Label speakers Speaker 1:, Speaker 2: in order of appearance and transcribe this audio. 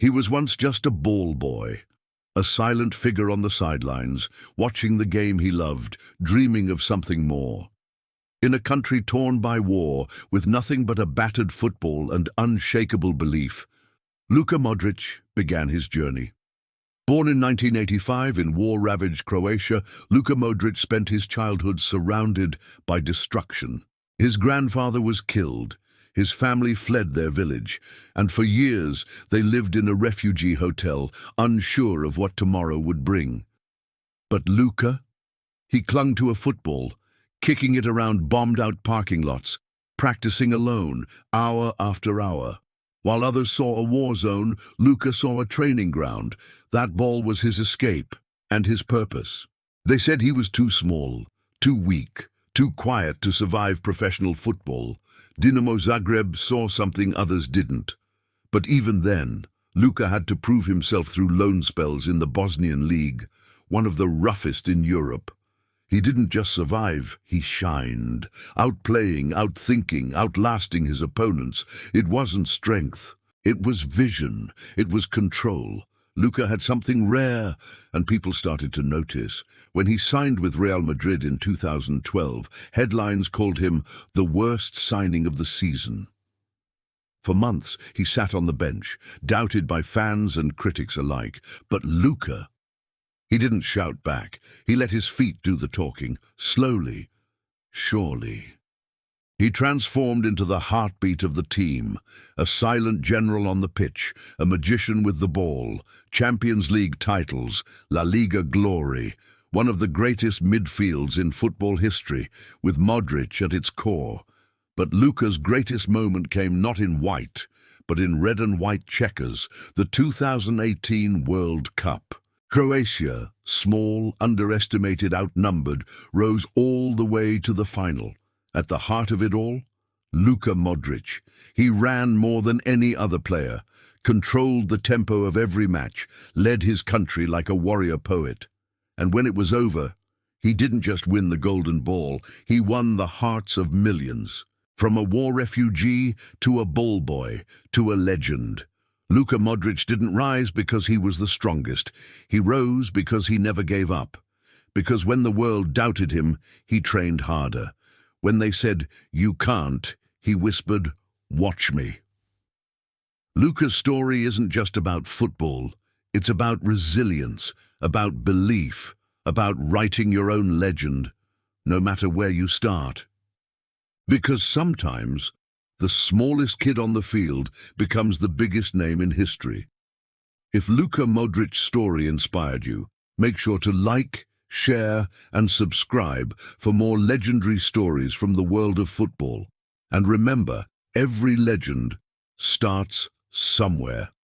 Speaker 1: He was once just a ball boy, a silent figure on the sidelines, watching the game he loved, dreaming of something more. In a country torn by war, with nothing but a battered football and unshakable belief, Luka Modrić began his journey. Born in 1985 in war-ravaged Croatia, Luka Modrić spent his childhood surrounded by destruction. His grandfather was killed, his family fled their village, and for years they lived in a refugee hotel, unsure of what tomorrow would bring. But Luka, he clung to a football, kicking it around bombed-out parking lots, practicing alone, hour after hour. While others saw a war zone, Luka saw a training ground. That ball was his escape and his purpose. They said he was too small, too weak, too quiet to survive professional football. Dinamo Zagreb saw something others didn't. But even then, Luka had to prove himself through loan spells in the Bosnian league, one of the roughest in Europe. He didn't just survive, he shined, outplaying, outthinking, outlasting his opponents. It wasn't strength, it was vision, it was control. Luka had something rare, and people started to notice. When he signed with Real Madrid in 2012, headlines called him the worst signing of the season. For months, he sat on the bench, doubted by fans and critics alike. But Luka, he didn't shout back. He let his feet do the talking, slowly, surely. He transformed into the heartbeat of the team, a silent general on the pitch, a magician with the ball, Champions League titles, La Liga glory, one of the greatest midfields in football history, with Modrić at its core. But Luka's greatest moment came not in white, but in red and white checkers, the 2018 World Cup. Croatia, small, underestimated, outnumbered, rose all the way to the final. At the heart of it all, Luka Modrić. He ran more than any other player, controlled the tempo of every match, led his country like a warrior poet. And when it was over, he didn't just win the golden ball, he won the hearts of millions. From a war refugee to a ball boy to a legend. Luka Modrić didn't rise because he was the strongest. He rose because he never gave up. Because when the world doubted him, he trained harder. When they said, "You can't," he whispered, "Watch me." Luka's story isn't just about football. It's about resilience, about belief, about writing your own legend, no matter where you start. Because sometimes, the smallest kid on the field becomes the biggest name in history. If Luka Modric's story inspired you, make sure to like, share, and subscribe for more legendary stories from the world of football. And remember, every legend starts somewhere.